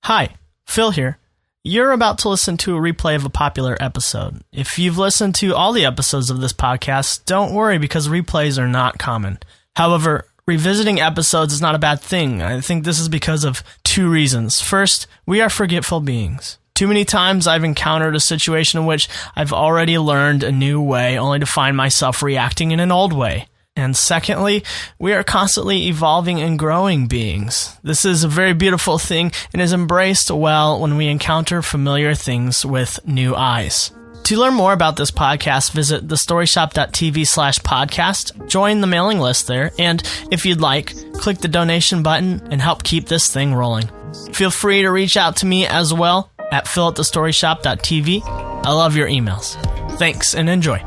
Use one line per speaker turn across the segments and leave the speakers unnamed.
Hi, Phil here. You're about to listen to a replay of a popular episode. If you've listened to all the episodes of this podcast, don't worry because replays are not common. However, revisiting episodes is not a bad thing. I think this is because of two reasons. First, we are forgetful beings. Too many times I've encountered a situation in which I've already learned a new way only to find myself reacting in an old way. And secondly, we are constantly evolving and growing beings. This is a very beautiful thing and is embraced well when we encounter familiar things with new eyes. To learn more about this podcast, visit thestoryshop.tv/podcast, join the mailing list there, and if you'd like, click the donation button and help keep this thing rolling. Feel free to reach out to me as well at phil@thestoryshop.tv. I love your emails. Thanks and enjoy.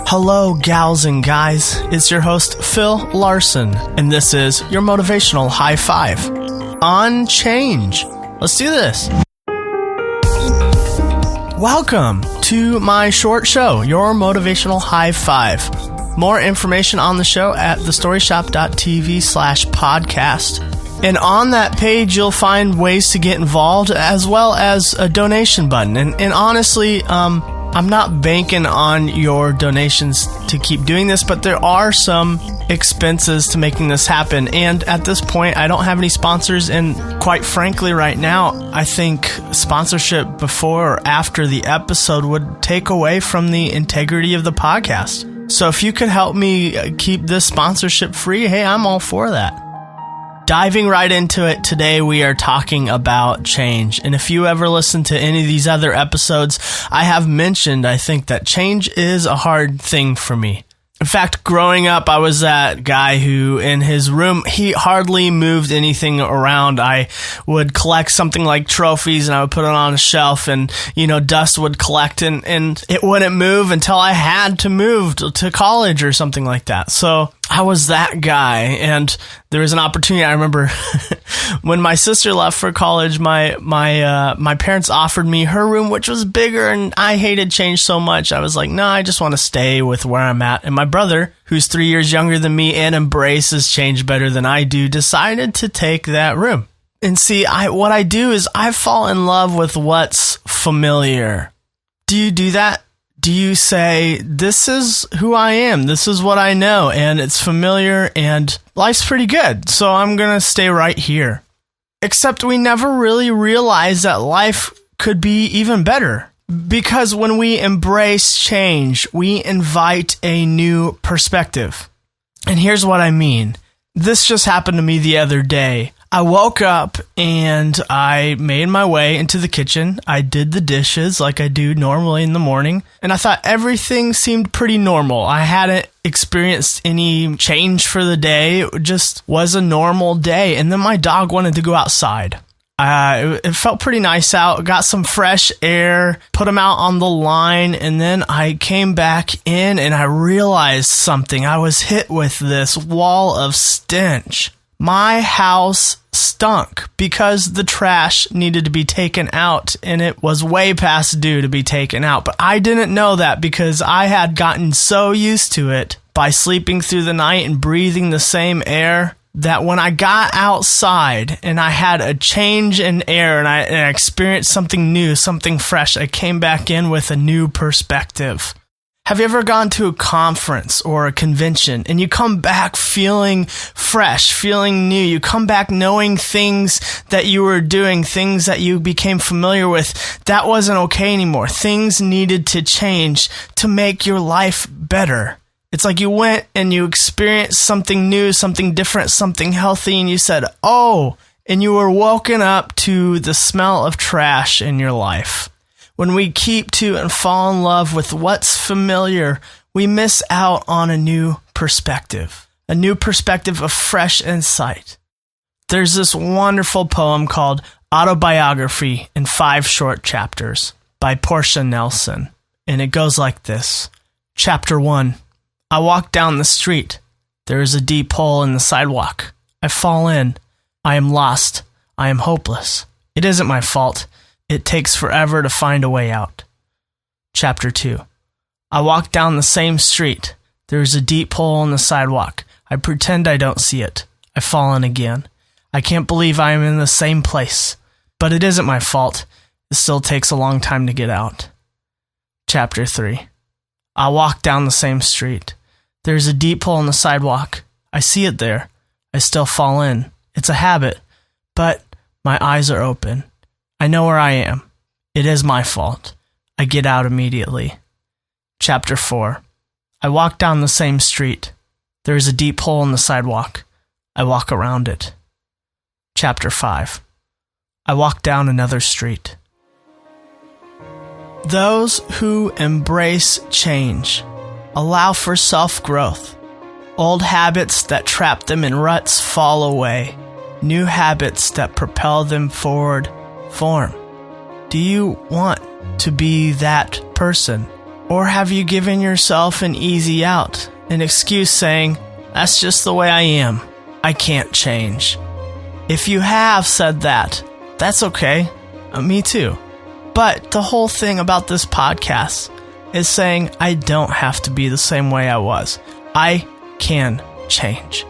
Hello, gals and guys. It's your host, Phil Larson, and this is your motivational high five on change. Let's do this. Welcome to my short show, your motivational high five. More information on the show at thestoryshop.tv/podcast. And on that page, you'll find ways to get involved as well as a donation button. And honestly, I'm not banking on your donations to keep doing this, but there are some expenses to making this happen. And at this point, I don't have any sponsors. And quite frankly, right now, I think sponsorship before or after the episode would take away from the integrity of the podcast. So if you could help me keep this sponsorship free, hey, I'm all for that. Diving right into it, today we are talking about change. And if you ever listen to any of these other episodes, I have mentioned, I think, that change is a hard thing for me. In fact, growing up, I was that guy who, in his room, he hardly moved anything around. I would collect something like trophies, and I would put it on a shelf, and, dust would collect, and it wouldn't move until I had to move to college or something like that. So I was that guy, and there was an opportunity. I remember when my sister left for college, my parents offered me her room, which was bigger, and I hated change so much. I was like, no, I just want to stay with where I'm at. And my brother, who's 3 years younger than me and embraces change better than I do, decided to take that room. And see, what I do is I fall in love with what's familiar. Do you do that? Do you say, this is who I am, this is what I know, and it's familiar, and life's pretty good, so I'm going to stay right here? Except we never really realize that life could be even better. Because when we embrace change, we invite a new perspective. And here's what I mean. This just happened to me the other day. I woke up and I made my way into the kitchen. I did the dishes like I do normally in the morning. And I thought everything seemed pretty normal. I hadn't experienced any change for the day. It just was a normal day. And then my dog wanted to go outside. It felt pretty nice out. Got some fresh air, put him out on the line, and then I came back in and I realized something. I was hit with this wall of stench. My house stunk because the trash needed to be taken out and it was way past due to be taken out. But I didn't know that because I had gotten so used to it by sleeping through the night and breathing the same air that when I got outside and I had a change in air and I experienced something new, something fresh, I came back in with a new perspective. Have you ever gone to a conference or a convention and you come back feeling fresh, feeling new? You come back knowing things that you were doing, things that you became familiar with. That wasn't okay anymore. Things needed to change to make your life better. It's like you went and you experienced something new, something different, something healthy, and you said, oh, and you were woken up to the smell of trash in your life. When we keep to and fall in love with what's familiar, we miss out on a new perspective of fresh insight. There's this wonderful poem called Autobiography in 5 Short Chapters by Portia Nelson, and it goes like this. Chapter 1. I walk down the street. There is a deep hole in the sidewalk. I fall in. I am lost. I am hopeless. It isn't my fault. It takes forever to find a way out. Chapter 2. I walk down the same street. There is a deep hole in the sidewalk. I pretend I don't see it. I fall in again. I can't believe I am in the same place. But it isn't my fault. It still takes a long time to get out. Chapter 3. I walk down the same street. There's a deep hole in the sidewalk. I see it there. I still fall in. It's a habit. But my eyes are open. I know where I am. It is my fault. I get out immediately. Chapter 4. I walk down the same street. There is a deep hole in the sidewalk. I walk around it. Chapter 5. I walk down another street. Those who embrace change allow for self-growth. Old habits that trap them in ruts fall away. New habits that propel them forward form. Do you want to be that person? Or have you given yourself an easy out, an excuse saying, "That's just the way I am. I can't change"? If you have said that, that's okay. Me too. But the whole thing about this podcast is saying I don't have to be the same way I was. I can change.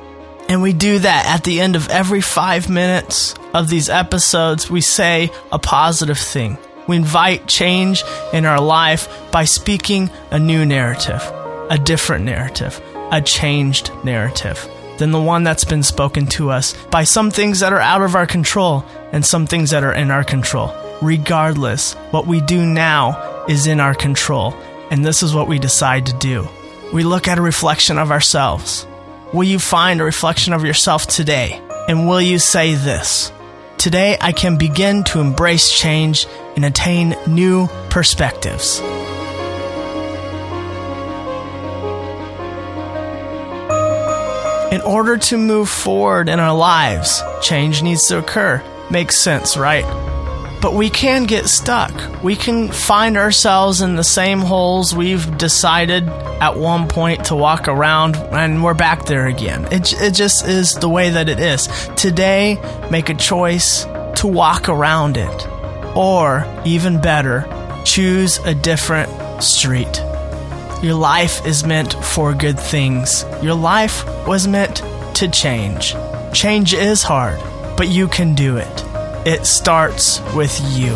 And we do that at the end of every 5 minutes of these episodes. We say a positive thing. We invite change in our life by speaking a new narrative, a different narrative, a changed narrative than the one that's been spoken to us by some things that are out of our control and some things that are in our control. Regardless, what we do now is in our control, and this is what we decide to do. We look at a reflection of ourselves. Will you find a reflection of yourself today? And will you say this? Today I can begin to embrace change and attain new perspectives. In order to move forward in our lives, change needs to occur. Makes sense, right? But we can get stuck. We can find ourselves in the same holes we've decided at one point to walk around, and we're back there again. It just is the way that it is. Today, make a choice to walk around it. Or, even better, choose a different street. Your life is meant for good things. Your life was meant to change. Change is hard, but you can do it. It starts with you.